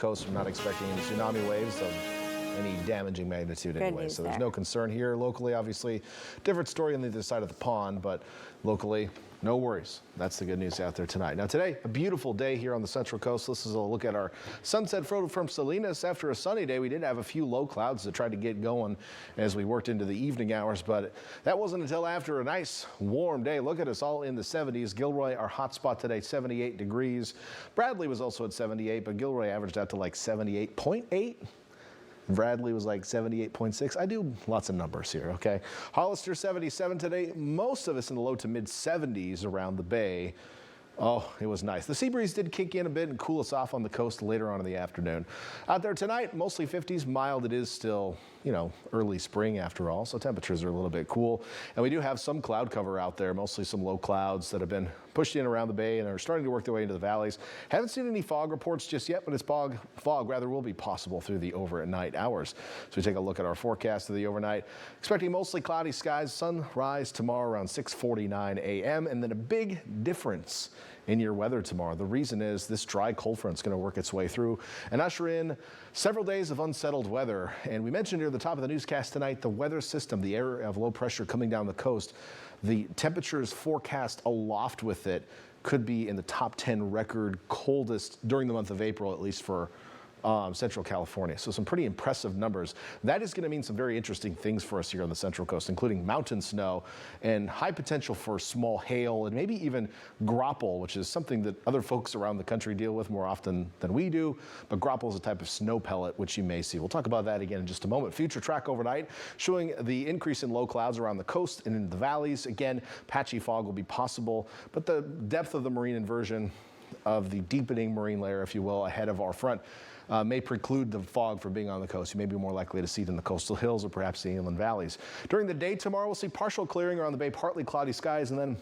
coast. We're not expecting any tsunami waves of any damaging magnitude anyway. So there's no concern here. Locally, obviously, different story on the other side of the pond, but locally, no worries. That's the good news out there tonight. Now today, a beautiful day here on the Central Coast. This is a look at our sunset photo from Salinas. After a sunny day, we did have a few low clouds that tried to get going as we worked into the evening hours, but that wasn't until after a nice warm day. Look at us all in the 70s. Gilroy, our hot spot today, 78 degrees. Bradley was also at 78, but Gilroy averaged out to like 78.8. Bradley was like 78.6. I do lots of numbers here, okay? Hollister 77 today. Most of us in the low to mid 70s around the bay. Oh, it was nice. The sea breeze did kick in a bit and cool us off on the coast later on in the afternoon. Out there tonight, mostly 50s, mild. It is still, you know, early spring after all, so temperatures are a little bit cool. And we do have some cloud cover out there, mostly some low clouds that have been pushed in around the bay and are starting to work their way into the valleys. Haven't seen any fog reports just yet, but it's fog rather will be possible through the overnight hours. So we take a look at our forecast of the overnight. Expecting mostly cloudy skies, sunrise tomorrow around 6:49 a.m. and then a big difference in your weather tomorrow. The reason is this dry cold front is going to work its way through and usher in several days of unsettled weather. And we mentioned near the top of the newscast tonight, the weather system, the area of low pressure coming down the coast, the temperatures forecast aloft with it could be in the top 10 record coldest during the month of April, at least for Central California. So some pretty impressive numbers. That is going to mean some very interesting things for us here on the Central Coast, including mountain snow and high potential for small hail and maybe even graupel, which is something that other folks around the country deal with more often than we do. But graupel is a type of snow pellet, which you may see. We'll talk about that again in just a moment. Future track overnight showing the increase in low clouds around the coast and in the valleys. Again, patchy fog will be possible, but the depth of the marine inversion of the deepening marine layer, if you will, ahead of our front may preclude the fog from being on the coast. You may be more likely to see it in the coastal hills or perhaps the inland valleys. During the day tomorrow, we'll see partial clearing around the bay, partly cloudy skies, and then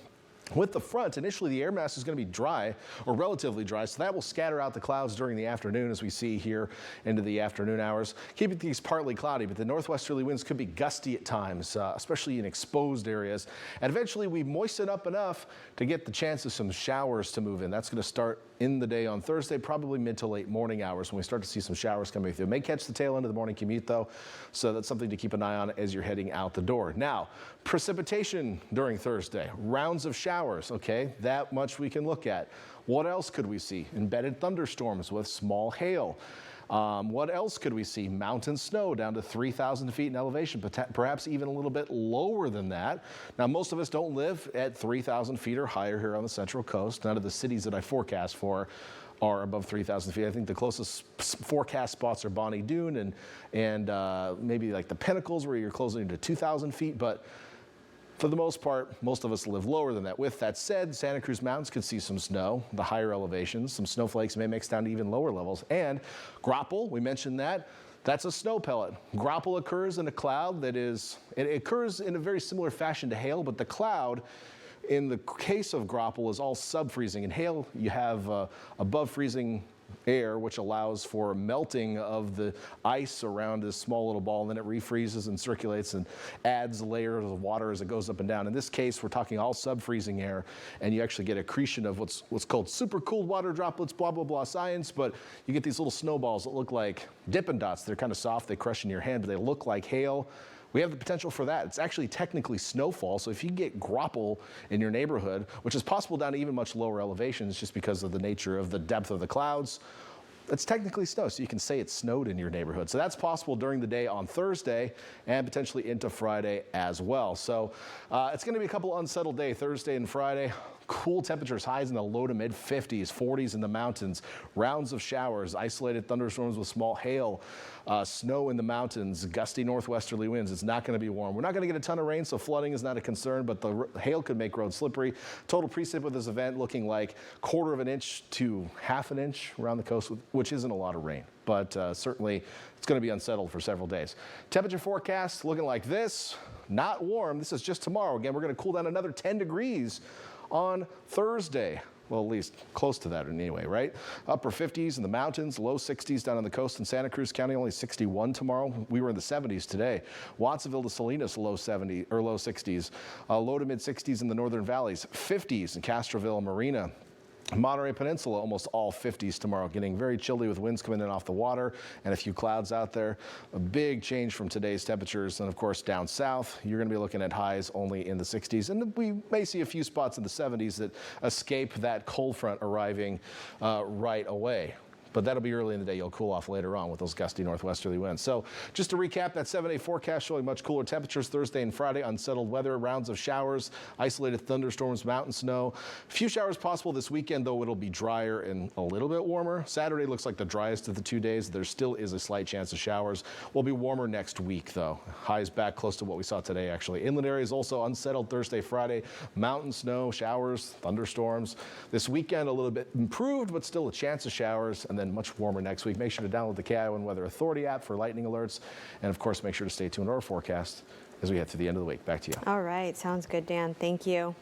with the front, initially the air mass is going to be dry or relatively dry, so that will scatter out the clouds during the afternoon as we see here into the afternoon hours. Keeping these partly cloudy, but the northwesterly winds could be gusty at times, especially in exposed areas. And eventually we moisten up enough to get the chance of some showers to move in. That's going to start in the day on Thursday, probably mid to late morning hours when we start to see some showers coming through. It may catch the tail end of the morning commute though, so that's something to keep an eye on as you're heading out the door. Now, precipitation during Thursday, rounds of showers, okay, that much we can look at. What else could we see? Embedded thunderstorms with small hail. What else could we see? Mountain snow down to 3,000 feet in elevation, perhaps even a little bit lower than that. Now, most of us don't live at 3,000 feet or higher here on the Central Coast. None of the cities that I forecast for are above 3,000 feet. I think the closest forecast spots are Bonnie Doon and maybe like the Pinnacles where you're closer to 2,000 feet, but for the most part, most of us live lower than that. With that said, Santa Cruz Mountains could see some snow, the higher elevations. Some snowflakes may mix down to even lower levels. And graupel, we mentioned that. That's a snow pellet. Graupel occurs in a cloud that is, it occurs in a very similar fashion to hail, but the cloud, in the case of graupel, is all sub-freezing. In hail, you have above freezing air, which allows for melting of the ice around this small little ball, and then it refreezes and circulates and adds layers of water as it goes up and down. In this case, we're talking all sub-freezing air, and you actually get accretion of what's called supercooled water droplets, blah, blah, blah science, but you get these little snowballs that look like Dippin' Dots. They're kind of soft, they crush in your hand, but they look like hail. We have the potential for that. It's actually technically snowfall, so if you get graupel in your neighborhood, which is possible down to even much lower elevations just because of the nature of the depth of the clouds, it's technically snow, so you can say it snowed in your neighborhood. So that's possible during the day on Thursday and potentially into Friday as well. So it's going to be a couple unsettled days, Thursday and Friday. Cool temperatures, highs in the low to mid 50s, 40s in the mountains, rounds of showers, isolated thunderstorms with small hail, snow in the mountains, gusty northwesterly winds. It's not going to be warm. We're not going to get a ton of rain, so flooding is not a concern, but the hail could make roads slippery. Total precip with this event looking like 1/4 of an inch to 1/2 an inch around the coast, which isn't a lot of rain, but certainly it's going to be unsettled for several days. Temperature forecast looking like this. Not warm. This is just tomorrow. Again, we're going to cool down another 10 degrees on Thursday. Well, at least close to that anyway, right? Upper 50s in the mountains, low 60s down on the coast in Santa Cruz County, only 61 tomorrow. We were in the 70s today. Watsonville to Salinas, low 70 or low 60s, low to mid 60s in the northern valleys, 50s in Castroville, Marina. Monterey Peninsula, almost all 50s tomorrow, getting very chilly with winds coming in off the water and a few clouds out there. A big change from today's temperatures. And of course, down south, you're going to be looking at highs only in the 60s. And we may see a few spots in the 70s that escape that cold front arriving right away. But that'll be early in the day. You'll cool off later on with those gusty northwesterly winds. So just to recap, that 7-day forecast showing much cooler temperatures Thursday and Friday, unsettled weather, rounds of showers, isolated thunderstorms, mountain snow. A few showers possible this weekend, though it'll be drier and a little bit warmer. Saturday looks like the driest of the 2 days. There still is a slight chance of showers. Will be warmer next week, though. Highs back close to what we saw today, actually. Inland areas also unsettled Thursday, Friday. Mountain snow, showers, thunderstorms. This weekend a little bit improved, but still a chance of showers. And then much warmer next week. Make sure to download the KION Weather Authority app for lightning alerts. And of course, make sure to stay tuned to our forecast as we head through the end of the week. Back to you. All right. Sounds good, Dan. Thank you.